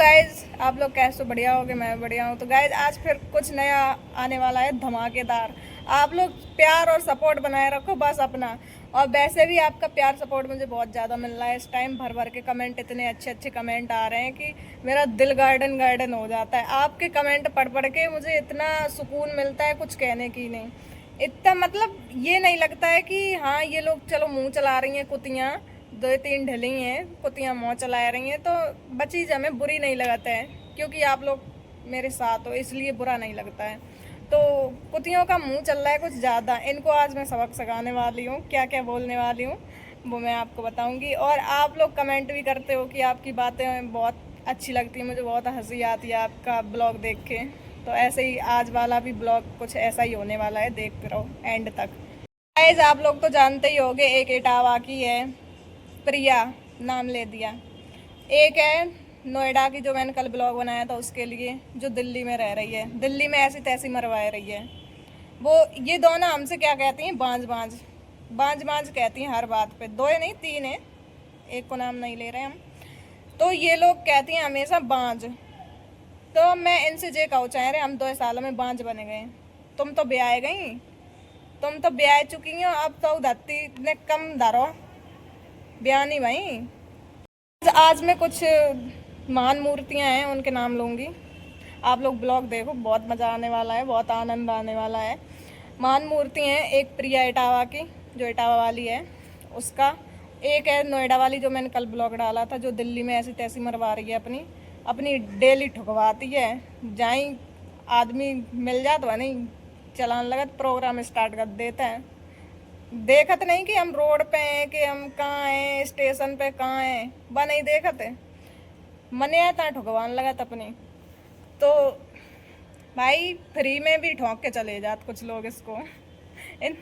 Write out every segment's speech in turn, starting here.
Guys, आप लोग कैसे? बढ़िया होगे? मैं बढ़िया हूँ। तो गाइज आज फिर कुछ नया आने वाला है, धमाकेदार। आप लोग प्यार और सपोर्ट बनाए रखो बस अपना। और वैसे भी आपका प्यार सपोर्ट मुझे बहुत ज़्यादा मिल रहा है इस टाइम। भर भर के कमेंट, इतने अच्छे अच्छे कमेंट आ रहे हैं कि मेरा दिल गार्डन गार्डन हो जाता है। आपके कमेंट पढ़ पढ़ के मुझे इतना सुकून मिलता है, कुछ कहने की नहीं। इतना मतलब ये नहीं लगता है कि हाँ ये लोग चलो मुंह चला रही हैं कुतियाँ, दो तीन ढली हैं कुतियाँ मुँह चला रही हैं, तो बची हमें बुरी नहीं लगता है क्योंकि आप लोग मेरे साथ हो, इसलिए बुरा नहीं लगता है। तो कुतियों का मुंह चल रहा है कुछ ज़्यादा। इनको आज मैं सबक सिखाने वाली हूँ, क्या क्या बोलने वाली हूँ वो मैं आपको बताऊँगी। और आप लोग कमेंट भी करते हो कि आपकी बातें बहुत अच्छी लगती है, मुझे बहुत हंसी आती है आपका ब्लॉग देख के। तो ऐसे ही आज वाला भी ब्लॉग कुछ ऐसा ही होने वाला है, देखते रहो एंड तक। गाइस आप लोग तो जानते ही होंगे, एक इटावा की है प्रिया, नाम ले दिया। एक है नोएडा की, जो मैंने कल ब्लॉग बनाया था उसके लिए, जो दिल्ली में रह रही है, दिल्ली में ऐसी तैसी मरवा रही है वो। ये दोनों हमसे क्या कहती हैं? बांझ बांझ बांझ बांझ कहती हैं हर बात पे। दो है नहीं, तीन है, एक को नाम नहीं ले रहे हम। तो ये लोग कहती हैं हमेशा बांझ। तो मैं इनसे जे कहूँ, चाहे रहे हम 2 साल में बांझ बने गए। तुम तो ब्याह गई, तुम तो ब्याह चुकी हो, अब तो धरती ने कम धरो, ब्याह नहीं भाई। आज मैं कुछ महान मूर्तियां हैं उनके नाम लूँगी। आप लोग ब्लॉग देखो, बहुत मज़ा आने वाला है, बहुत आनंद आने वाला है। महान मूर्ति हैं, एक प्रिया इटावा की, जो इटावा वाली है उसका। एक है नोएडा वाली, जो मैंने कल ब्लॉग डाला था, जो दिल्ली में ऐसी तैसी मरवा रही है अपनी अपनी डेली ठुकवाती है। जाई आदमी मिल जात वह नहीं चलान लगत, प्रोग्राम स्टार्ट कर देते हैं। देखत नहीं कि हम रोड पे हैं, कि हम कहाँ हैं, स्टेशन पे कहाँ हैं, वह नहीं देखत है। मने आता ठुकवान लगत अपनी। तो भाई फ्री में भी ठोंक के चले जात कुछ लोग इसको। इन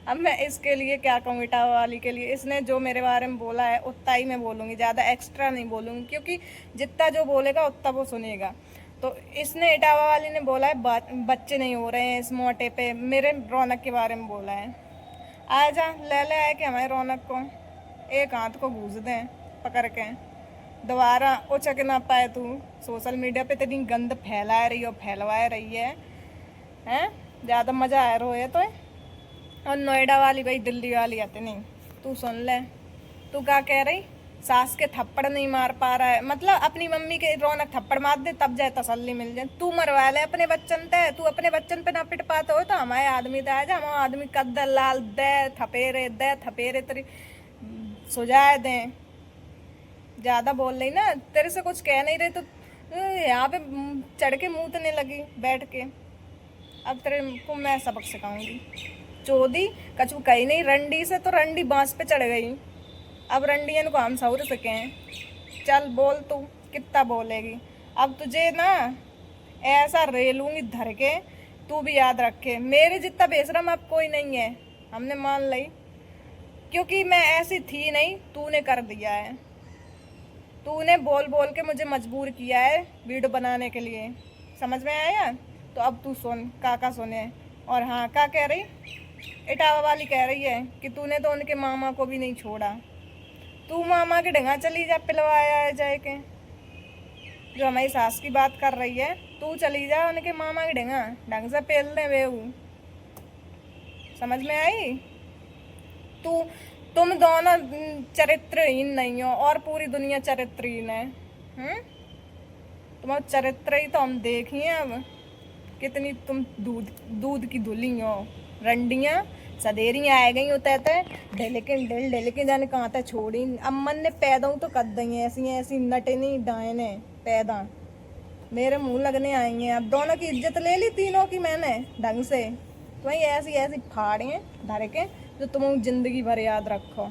अब मैं इसके लिए क्या कहूँ, इटावा वाली के लिए, इसने जो मेरे बारे में बोला है उतना ही मैं बोलूँगी, ज़्यादा एक्स्ट्रा नहीं बोलूँगी, क्योंकि जितना जो बोलेगा उतना वो सुनेगा। तो इसने, इटावा वाली ने बोला है बच्चे नहीं हो रहे हैं इस मोटे पे, मेरे रौनक के बारे में बोला है। आ जा ले ले आए कि हमारे रौनक को एक हाथ को घूस दें पकड़ के, दोबारा उचक ना पाए। तू सोशल मीडिया पे तेरी गंद फैला रही हो, फैलवा रही है हैं? ज़्यादा मज़ा आ रहा है तो है। और नोएडा वाली भाई, दिल्ली वाली आते नहीं। तू सुन ले, तू क्या कह रही? सास के थप्पड़ नहीं मार पा रहा है, मतलब अपनी मम्मी के रौनक थप्पड़ मार दे तब जाए तसल्ली मिल जाए। तू मरवा ले अपने बच्चन ते, तू अपने बच्चन पे ना पिट पाते हो तो हमारे आदमी दे आ जा, हमारे आदमी कद लाल दे थपेरे तेरी सुझाए दें। ज़्यादा बोल रही ना, तेरे से कुछ कह नहीं रही तो यहाँ पे चढ़ के मूतने लगी बैठ के। अब तेरे को मैं सबक सिखाऊंगी। चोदी कछु कही नहीं, रंडी से तो रंडी बांस पे चढ़ गई। अब रंडियन को हम सहुर सके हैं। चल बोल, तू कितना बोलेगी? अब तुझे ना ऐसा रेलूंगी धर के, तू भी याद रखे, मेरे जितना बेशरम अब कोई नहीं है, हमने मान ली। क्योंकि मैं ऐसी थी नहीं, तूने कर दिया है। तूने बोल बोल के मुझे मजबूर किया है वीडियो बनाने के लिए, समझ में आया? तो अब तू सुन, काका सुने। और हाँ, क्या कह रही? इटावा वाली कह रही है कि तूने तो उनके मामा को भी नहीं छोड़ा। तू मामा के ढंगा चली जा, पिलवाया है जाए के। जो हमारी सास की बात कर रही है, तू चली जा उनके मामा के ढंगा, ढंग से पेल दे बेहू। समझ में आई? तू तुम दोनों चरित्रहीन नहीं हो और पूरी दुनिया चरित्रहीन है। तुम्हारा चरित्र ही तो हम देखिए अब, कितनी तुम दूध दूध की धुली हो। रंडियाँ सदेरियाँ आ गई होते थे, ढेल के जाने कहाँ तक छोड़ी। अम्मन ने पैदा तो कर दी ऐसी ऐसी नटे नहीं डायने पैदा, मेरे मुंह लगने आई हैं। अब दोनों की इज्जत ले ली तीनों की मैंने ढंग से। तो वही ऐसी ऐसी फाड़ी हैं धर के, जो तुम जिंदगी भर याद रखो।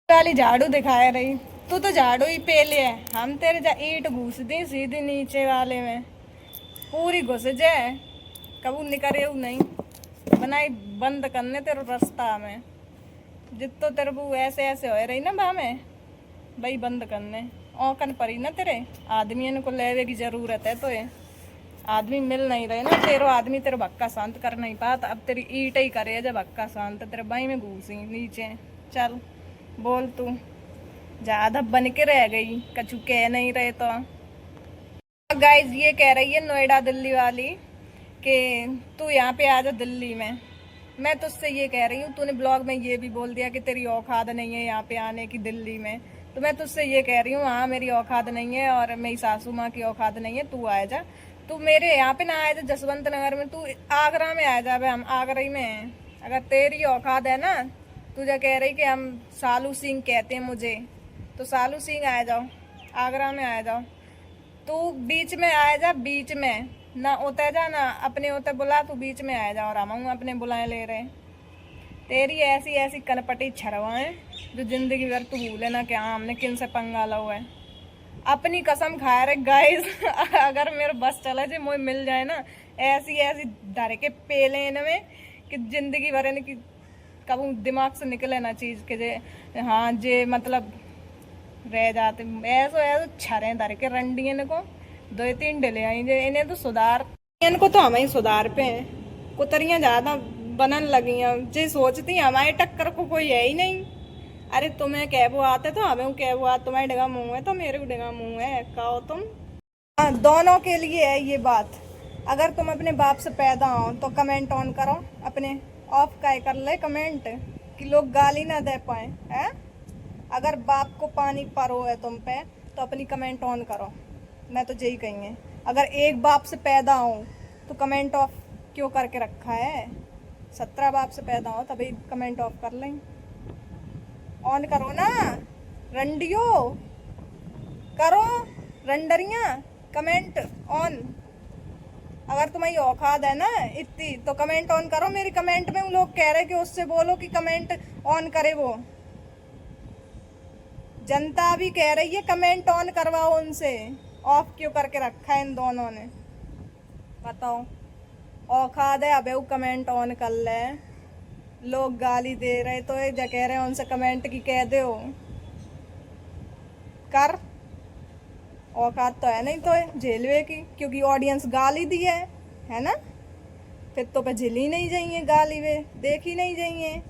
वाली झाड़ू दिखाया रही, तू तो झाड़ू ही पे ले है, हम तेरे जा ईंट घुस दी सीधी नीचे वाले में, पूरी घुस जाए, कबू निकरे नहीं बनाई बंद करने तेरे रास्ता में। जितो तेरे बू ऐसे ऐसे हो रही ना बा में, भाई बंद करने औकन परी ना तेरे। आदमी को लेवे की जरूरत है, तो ये आदमी मिल नहीं रहे ना तेरो, आदमी तेरे भक्का शांत कर नहीं पाता। अब तेरी ईट ही करे जब भक्का शांत, तेरे बाई में घुसी नीचे। चल बोल, तू ज़्यादा बन के रह गई, कछु कह नहीं रहे तो। गाइज ये कह रही है नोएडा दिल्ली वाली कि तू यहाँ पे आ जा दिल्ली में। मैं तुझसे ये कह रही हूँ, तूने ब्लॉग में ये भी बोल दिया कि तेरी औकात नहीं है यहाँ पे आने की दिल्ली में। तो मैं तुझसे ये कह रही हूँ, हाँ मेरी औकात नहीं है और मेरी सासू माँ की औकात नहीं है, तू आ जा। तू मेरे यहाँ पे ना आए जा जसवंत नगर में, तू आगरा में आ जा। हम आगरा ही में हैं। अगर तेरी औकात है ना, तुझे कह रही कि हम सालू सिंह कहते हैं मुझे, तो सालू सिंह आ जाओ, आगरा में आ जाओ। तू बीच में आ जा, बीच में ना उतर जा ना अपने उतर बुला, तू बीच में आ जा और हम अपने बुलाए ले रहे। तेरी ऐसी ऐसी कनपटी छरवाएं जो जिंदगी भर तू भूले ना क्या हमने किन से पंगा ला हुआ है। अपनी कसम खा रहे गाइस अगर मेरे बस चला जे मुझे मिल जाए ना, ऐसी ऐसी डर के पेले इनमें कि जिंदगी भर इनकी कबू दिमाग से निकले ना चीज के जे हाँ जे मतलब रह जाते ऐसो ऐसो छरे दर के रंडी इनको 2-3 डिले आई जे इन्हें तो सुधार, इनको तो हम ही सुधार पे हैं। कुतरियां ज्यादा बनन लगी हैं जे सोचती हमारे टक्कर को कोई है ही नहीं। अरे तुम्हें कैबो आते तो हमें कैबो आते, तुम्हारे डेगा मुंह है तो मेरे को डेगा मुंह है, कहो तुम। हाँ दोनों के लिए है ये बात। अगर तुम अपने बाप से पैदा हो तो कमेंट ऑन करो, अपने ऑफ का कर ले कमेंट कि लोग गाली ना दे पाए है। अगर बाप को पानी परो है तुम पे तो अपनी कमेंट ऑन करो, मैं तो यही कही। अगर एक बाप से पैदा हो तो कमेंट ऑफ क्यों करके रखा है? 17 बाप से पैदा हो तभी कमेंट ऑफ कर लें, ऑन करो ना रंडियो, करो रंडरियां कमेंट ऑन। अगर तुम्हारी औकात है ना इतनी तो कमेंट ऑन करो। मेरी कमेंट में लोग कह रहे कि उससे बोलो कि कमेंट ऑन करे, वो जनता भी कह रही है कमेंट ऑन करवाओ उनसे, ऑफ क्यों करके रखा है इन दोनों ने, बताओ। औकात है अबे वो कमेंट ऑन कर ले। लोग गाली दे रहे तो ये कह रहे हैं उनसे कमेंट की कह दो कर। औकात तो है नहीं तो झेलवे की, क्योंकि ऑडियंस गाली दी है ना, फिर तो पे झेली नहीं जाइए गाली, वे देख ही नहीं जाइए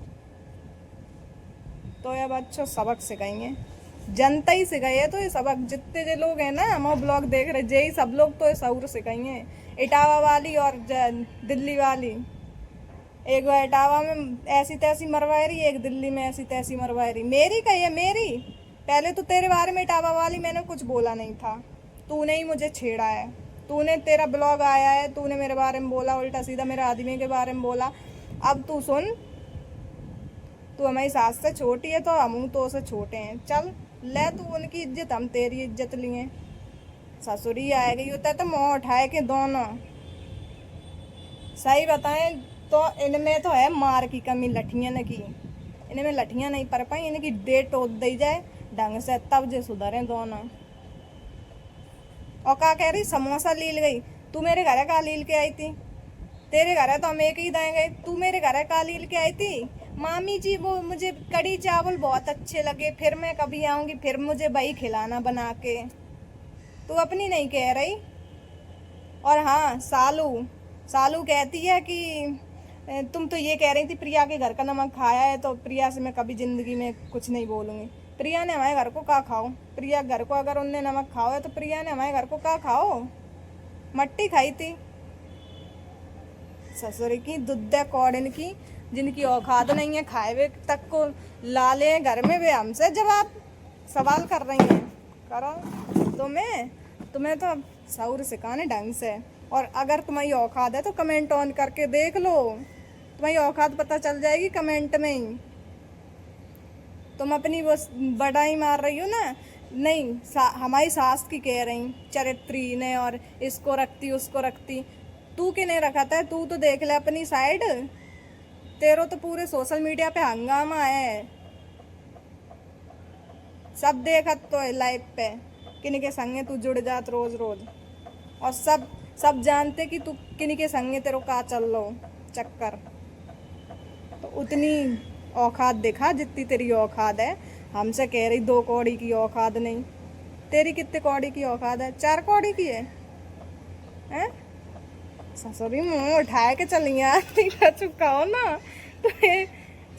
तो ये बच्चों सबक सिखाइए, जनता ही सिखाइए तो ये सबक। जितने जो लोग हैं ना हम ब्लॉग देख रहे जे सब लोग तो ये सऊर सिखाइए। इटावा वाली और दिल्ली वाली, एक वो इटावा में ऐसी तैसी मरवा रही, एक दिल्ली में ऐसी तैसी मरवा रही। मेरी कही है मेरी, पहले तो तेरे बारे में इटावा वाली मैंने कुछ बोला नहीं था, तूने ही मुझे छेड़ा है। तूने, तेरा ब्लॉग आया है, तूने मेरे बारे में बोला उल्टा सीधा, मेरे आदमी के बारे में बोला। अब तू सुन, तू हमारी सास से छोटी है तो हम तो से छोटे हैं, चल ले तू उनकी इज्जत, हम तेरी इज्जत लिए। ससुरी आ गई होता है तो मुँह उठाए के दोनों। सही बताएं तो इनमें तो है मार की कमी, लठियां न की, इनमें लठियां नहीं पड़ पाई, इनकी डेट टोद दी जाए ढंग से तब जे सुधरे दोनों। और क्या कह रही, समोसा लील गई, तू मेरे घर का लील के आई थी? तेरे घर है तो हम एक ही देंगे, तू मेरे घर है का लील के आई थी? मामी जी वो मुझे कड़ी चावल बहुत अच्छे लगे, फिर मैं कभी आऊंगी फिर मुझे वही खिलाना बना के। तू अपनी नहीं कह रही। और हाँ सालू, सालू कहती है कि तुम तो ये कह रही थी प्रिया के घर का नमक खाया है, तो प्रिया से मैं कभी जिंदगी में कुछ नहीं बोलूँगी। प्रिया ने हमारे घर को का खाओ, प्रिया घर को अगर उनने नमक खाओ है तो प्रिया ने हमारे घर को का खाओ, मट्टी खाई थी। ससुर की दुद्ध कौड़न की, जिनकी औकात नहीं है खाए हुए तक को लाले घर में, वे हमसे जवाब सवाल कर रही हैं। करो तुम्हें तो सऊर सिखाने ढंग से। और अगर तुम्हारी औकात है तो कमेंट ऑन करके देख लो, तुम्हारी औकात पता चल जाएगी कमेंट में ही। तुम अपनी वो बड़ाई मार रही हो ना, नहीं हमारी सास की कह रही चरित्री ने और इसको रखती उसको रखती, तू के नहीं रखा था? तू तो देख ले अपनी साइड, तेरो तो पूरे सोशल मीडिया पे हंगामा है, सब देखत तो है लाइव पे किन के संगे तू जुड़ जात रोज रोज, और सब जानते कि तू किन के संगे तेरो का चल लो चक्कर। तो उतनी औकात दिखा जितनी तेरी औकात है। हमसे कह रही 2 कौड़ी की औकात नहीं, तेरी कितने कौड़ी की औकात है? 4 कौड़ी की है? ससुरी मुंह उठाए के चली आती चुका हो ना तो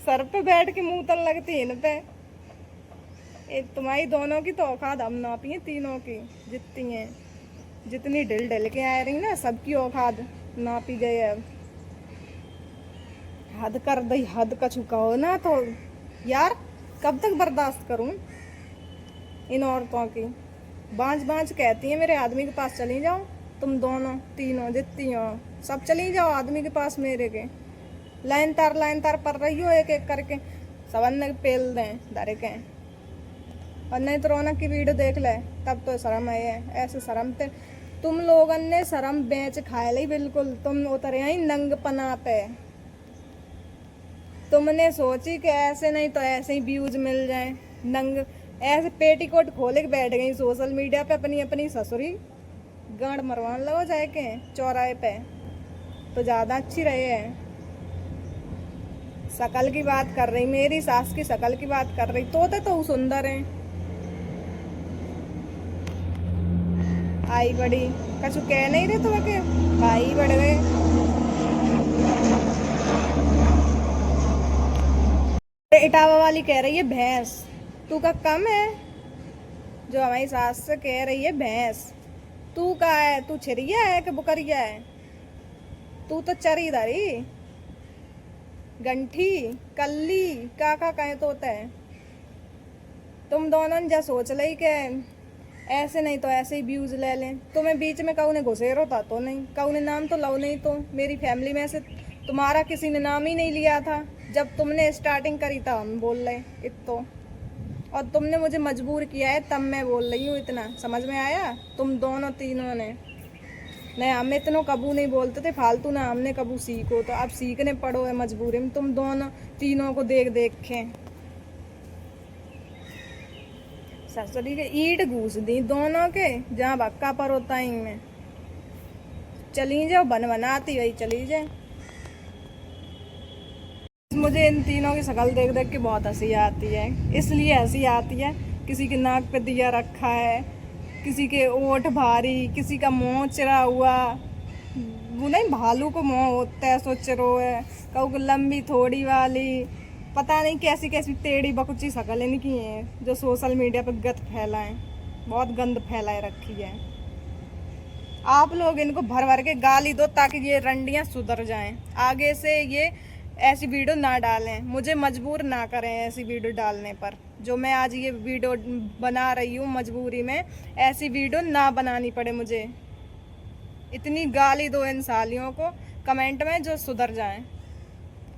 सर पे बैठ के मुंह तन लगती इन पे। तुम्हारी दोनों की तो औकात हम नापी है, तीनों की जितनी है। जितनी ढिल ढिल के आ रही ना, सबकी औकात नापी गई है। हद कर दई, हद का चुका हो ना तो यार कब तक बर्दाश्त करूं इन औरतों की। बांझ बांझ कहती है मेरे आदमी के पास चली जाओ, तुम दोनों तीनों जितनी हो सब चली जाओ आदमी के पास मेरे के। लाइन तार पर रही हो एक एक करके, सबन ने पेल दें धरे के। और नहीं तो रौनक की वीडियो देख ले, तब तो शर्म है। ऐसे शर्म ते तुम लोगों ने शर्म बेच खाए ली बिल्कुल। तुम उतरे आई नंगपना पे। तुमने सोची कि ऐसे नहीं तो ऐसे ही व्यूज मिल जाए, नंग ऐसे पेटीकोट खोले के बैठ गई सोशल मीडिया पे अपनी अपनी ससुरी गांड मरवान लगो जाए के चौराहे पे, तो ज्यादा अच्छी रहे है। शकल की बात कर रही, मेरी सास की शकल की बात कर रही, तो सुंदर है। आई बड़ी कछु कह नहीं रहे तो के भाई बढ़ गए। इटावा वाली कह रही है भैंस, तू का कम है जो हमारी सास से कह रही है भैंस। तू का है, तू छिरिया है कि बुकरिया है? तू तो चरी धरी गंठी कल्ली काका कहे तो होता है। तुम दोनों ने जा सोच ली के ऐसे नहीं तो ऐसे ही व्यूज ले लें। तुम्हें बीच में कहू ने घुसेरो था तो नहीं, कहू ने नाम तो लो नहीं। तो मेरी फैमिली में से तुम्हारा किसी ने नाम ही नहीं लिया था। जब तुमने स्टार्टिंग करी था हम बोल रहे इतो, और तुमने मुझे मजबूर किया है तब मैं बोल रही हूँ। इतना समझ में आया? तुम दोनों तीनों ने नहीं, हमें इतनों कबू नहीं बोलते थे फालतू ना, हमने कबू सीखो तो अब सीखने पड़ो है मजबूरी में। तुम दोनों तीनों को देख देख के ससुरी के ईट घूस दी दोनों के, जहाँ भक्का पर होता ही में चली जाओ बन बनाती वही चली जाए। मुझे इन तीनों की शक्ल देख देख के बहुत हंसी आती है। इसलिए हंसी आती है, किसी के नाक पे दिया रखा है, किसी के ओठ भारी, किसी का मुंह चिरा हुआ, वो नहीं भालू को मुंह होता है सो चिरो है, कहू लंबी थोड़ी वाली, पता नहीं कैसी कैसी टेढ़ी बकुची शक्ल इनकी है जो सोशल मीडिया पे गंद फैलाएं, बहुत गंद फैलाए रखी है। आप लोग इनको भर भर के गाली दो ताकि ये रंडियां सुधर जाएं, आगे से ये ऐसी वीडियो ना डालें, मुझे मजबूर ना करें ऐसी वीडियो डालने पर। जो मैं आज ये वीडियो बना रही हूँ मजबूरी में, ऐसी वीडियो ना बनानी पड़े मुझे। इतनी गाली दो इन सालियों को कमेंट में जो सुधर जाएं।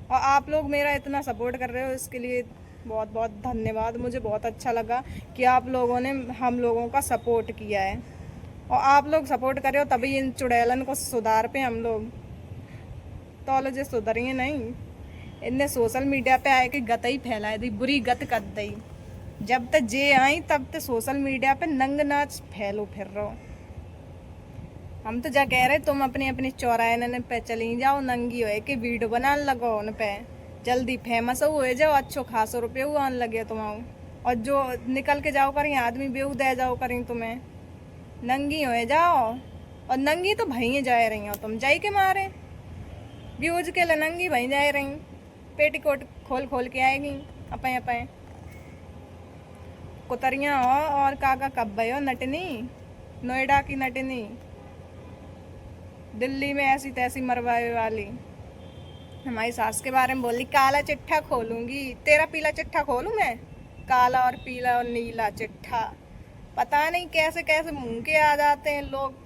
और आप लोग मेरा इतना सपोर्ट कर रहे हो, इसके लिए बहुत बहुत धन्यवाद। मुझे बहुत अच्छा लगा कि आप लोगों ने हम लोगों का सपोर्ट किया है, और आप लोग सपोर्ट करे हो तभी इन चुड़ैलन को सुधार पे हम लोग। तो लो जो सुधरिए नहीं, इनने सोशल मीडिया पे आए कि गत ही फैलाए दी, बुरी गत कर दी। जब तक जे आई तब तक सोशल मीडिया पे नंग नाच फैलो फिर रहो। हम तो जा कह रहे तुम अपनी अपनी चौराहे पे चली जाओ, नंगी हो के वीडियो बनाने लगो, उन पे जल्दी फेमस हो जाओ, अच्छो खासो रुपये हुआ आने लगे तुम्हारा। और जो निकल के जाओ करें आदमी बेहू दे जाओ करें तुम्हें, नंगी हो जाओ। और नंगी तो भई जा रही हो तुम, जाई के मारे व्यूज के लिए नंगी भई जा रही, पेटीकोट खोल खोल के आएगी अपे अपे कुतरियाँ हो। और काका कब हो नटनी, नोएडा की नटनी, दिल्ली में ऐसी तैसी मरवाए वाली। हमारी सास के बारे में बोली काला चिट्ठा खोलूंगी, तेरा पीला चिट्ठा खोलूं मैं? काला और पीला और नीला चिट्ठा, पता नहीं कैसे कैसे मुंह के आ जाते हैं लोग।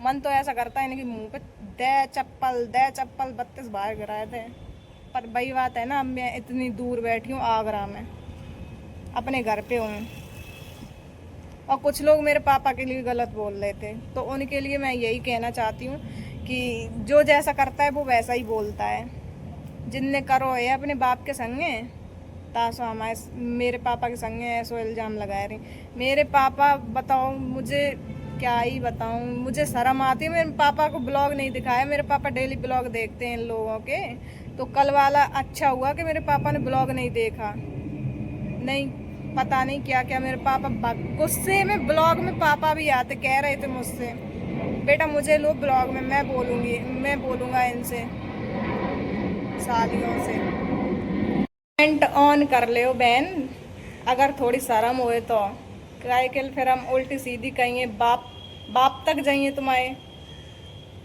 मन तो ऐसा करता है इनके मुंह पे दे चप्पल 32 बार गिराए थे। पर वही बात है ना, अब मैं इतनी दूर बैठी हूँ आगरा में, अपने घर पे हूँ, और कुछ लोग मेरे पापा के लिए गलत बोल रहे थे। तो उनके लिए मैं यही कहना चाहती हूँ कि जो जैसा करता है वो वैसा ही बोलता है। जिनने करो है अपने बाप के संगे, तासो हमारे मेरे पापा के संगे ऐसो इल्ज़ाम लगा रही। मेरे पापा बताओ, मुझे क्या ही बताऊँ, मुझे शर्म आती है। मेरे पापा को ब्लॉग नहीं दिखाया, मेरे पापा डेली ब्लॉग देखते हैं इन लोगों के। तो कल वाला अच्छा हुआ कि मेरे पापा ने ब्लॉग नहीं देखा, नहीं पता नहीं क्या क्या मेरे पापा गुस्से में ब्लॉग में पापा भी आते, कह रहे थे मुझसे बेटा मुझे लो ब्लॉग में, मैं बोलूँगा इनसे सालियों से। कमेंट ऑन कर ले बहन, अगर थोड़ी शर्म होए तो। क्या फिर हम उल्टी सीधी कहेंगे बाप बाप तक जाइए तुम्हारे।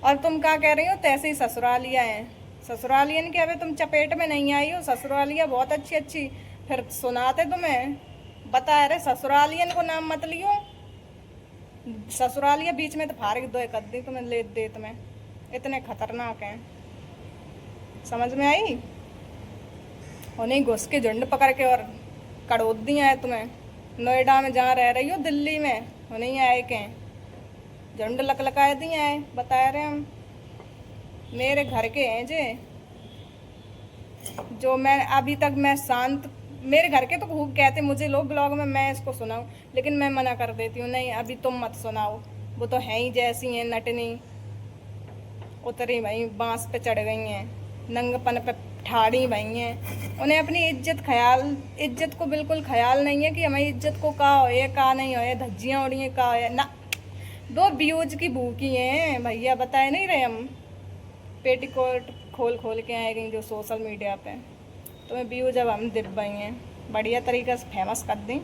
और तुम क्या कह रही हो, तैसे ही ससुरालिया है। ससुरालियन के अबे तुम चपेट में नहीं आई हो, ससुरालिया बहुत अच्छी अच्छी फिर सुनाते तुम्हें। बता रहे ससुरालियन को नाम मत लियो, ससुरालिया बीच में तो फारिग दो कर दी तुम्हें, ले दे तुम्हें, इतने खतरनाक हैं। समझ में आई? उन्हें घुस के झुंड पकड़ के और कड़ोद दिया है तुम्हें। नोएडा में जहाँ रह रही हो, दिल्ली में, उन्हें आए के झुंड लकलकाए दिए हैं। बता रहे हम मेरे घर के हैं जे, जो मैं अभी तक मैं शांत, मेरे घर के तो खूब कहते मुझे लोग ब्लॉग में मैं इसको सुनाऊं, लेकिन मैं मना कर देती हूँ, नहीं अभी तुम मत सुनाओ, वो तो है ही जैसी हैं नटनी, उतरी भाई बांस पे चढ़ गई हैं, नंगपन पे ठाड़ी भाई हैं। उन्हें अपनी इज्जत को बिल्कुल ख्याल नहीं है कि हमारी इज्जत को का हो ये का नहीं हो, ये धज्जियाँ उड़ी हैं का है ना। 2 व्यूज की भूखी हैं भैया, बताए नहीं रहे हम। पेटीकोट खोल खोल के आएगी जो सोशल मीडिया पे, तुम्हें व्यूज अब हम दिप गई हैं, बढ़िया तरीके से फेमस कर दें।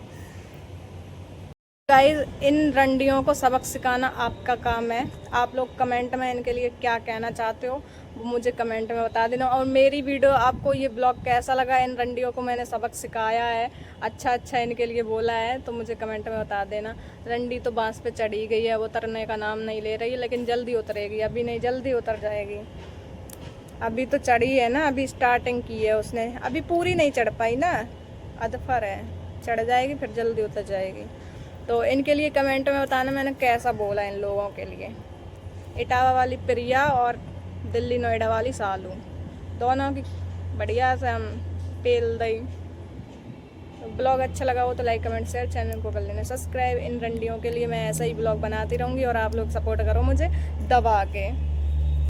गाइस, इन रंडियों को सबक सिखाना आपका काम है। आप लोग कमेंट में इनके लिए क्या कहना चाहते हो वो मुझे कमेंट में बता देना। और मेरी वीडियो आपको ये ब्लॉग कैसा लगा, इन रंडियों को मैंने सबक सिखाया है, अच्छा इनके लिए बोला है तो मुझे कमेंट में बता देना। रंडी तो बांस पे चढ़ी गई है, वो उतरने का नाम नहीं ले रही है, लेकिन जल्दी उतरेगी, अभी नहीं जल्दी उतर जाएगी। अभी तो चढ़ी है ना, अभी स्टार्टिंग की है उसने, अभी पूरी नहीं चढ़ पाई ना, अधफर है, चढ़ जाएगी फिर जल्दी उतर जाएगी। तो इनके लिए कमेंट में बताना मैंने कैसा बोला इन लोगों के लिए। इटावा वाली प्रिया और दिल्ली नोएडा वाली सालू, दोनों की बढ़िया से हम पेल दई। तो ब्लॉग अच्छा लगा हो तो लाइक कमेंट शेयर, चैनल को कर लेना सब्सक्राइब। इन रंडियों के लिए मैं ऐसा ही ब्लॉग बनाती रहूँगी और आप लोग सपोर्ट करो मुझे दबा के।